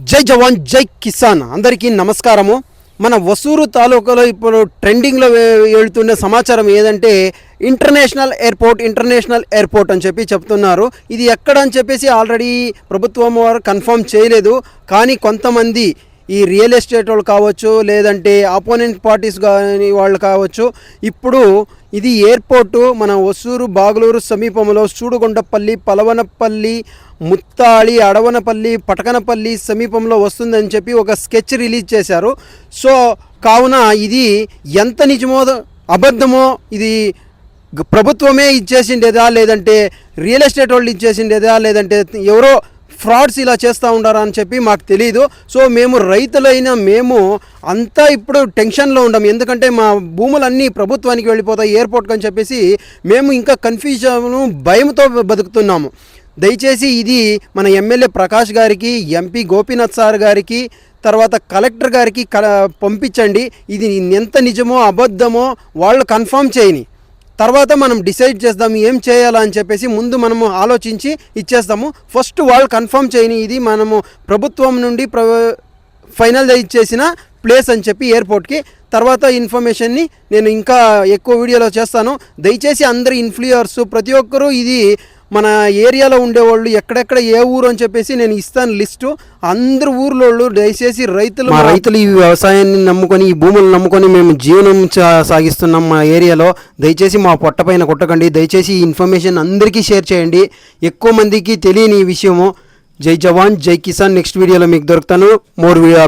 జై జవాన్ జై కిసాన్ అందరికీ నమస్కారము. మన వసూరు తాలూకాలో ఇప్పుడు ట్రెండింగ్లో వెళ్తున్న సమాచారం ఏదంటే ఇంటర్నేషనల్ ఎయిర్పోర్ట్ అని చెప్పి చెప్తున్నారు. ఇది ఎక్కడ అని చెప్పేసి ఆల్రెడీ ప్రభుత్వం వారు కన్ఫర్మ్ చేయలేదు. కానీ కొంతమంది ఈ రియల్ ఎస్టేట్ వాళ్ళు కావచ్చు, లేదంటే ఆపోనెంట్ పార్టీస్ కానీ వాళ్ళు కావచ్చు, ఇప్పుడు ఇది ఎయిర్పోర్టు మన వసూరు బాగలూరు సమీపంలో సూడుగొండపల్లి, పలవనపల్లి, ముత్తాళి, అడవనపల్లి, పటకనపల్లి సమీపంలో వస్తుందని చెప్పి ఒక స్కెచ్ రిలీజ్ చేశారు. సో కావున ఇది ఎంత నిజమో అబద్ధమో, ఇది ప్రభుత్వమే ఇచ్చేసిండేదా, లేదంటే రియల్ ఎస్టేట్ వాళ్ళు ఇచ్చేసిండేదా, లేదంటే ఎవరో ఫ్రాడ్స్ ఇలా చేస్తూ ఉండారా అని చెప్పి మాకు తెలియదు. సో మేము రైతులైన మేము అంతా ఇప్పుడు టెన్షన్లో ఉన్నాం. ఎందుకంటే మా భూములన్నీ ప్రభుత్వానికి వెళ్ళిపోతాయి ఎయిర్పోర్ట్కి అని చెప్పేసి మేము ఇంకా కన్ఫ్యూజన్ భయంతో బతుకుతున్నాము. దయచేసి ఇది మన ఎమ్మెల్యే ప్రకాష్ గారికి, ఎంపీ గోపీనాథ్ సార్ గారికి, తర్వాత కలెక్టర్ గారికి పంపించండి. ఇది ఎంత నిజమో అబద్ధమో వాళ్ళు కన్ఫర్మ్ చేయని తర్వాత మనం డిసైడ్ చేద్దాం ఏం చేయాలా అని చెప్పేసి. ముందు మనము ఆలోచించి ఇచ్చేస్తాము. ఫస్ట్ వాళ్ళు కన్ఫర్మ్ చేయని ఇది మనము ప్రభుత్వం నుండి ఫైనల్ ఇచ్చేసిన ప్లేస్ అని చెప్పి ఎయిర్పోర్ట్కి. తర్వాత ఇన్ఫర్మేషన్ని నేను ఇంకా ఎక్కువ వీడియోలో చేస్తాను. దయచేసి అందరు ఇన్ఫ్లుయర్స్ ప్రతి ఒక్కరూ ఇది మన ఏరియాలో ఉండేవాళ్ళు ఎక్కడెక్కడ ఏ ఊరు అని చెప్పేసి నేను ఇస్తాను లిస్టు. అందరు ఊర్లోళ్ళు దయచేసి రైతులు ఈ వ్యవసాయాన్ని నమ్ముకొని, ఈ భూములను నమ్ముకొని మేము జీవనం సాగిస్తున్నాం మా ఏరియాలో. దయచేసి మా పొట్ట పైన కొట్టకండి. దయచేసి ఈ ఇన్ఫర్మేషన్ అందరికీ షేర్ చేయండి, ఎక్కువ మందికి తెలియని ఈ విషయము. జై జవాన్ జై కిసాన్. నెక్స్ట్ వీడియోలో మీకు దొరుకుతాను. More video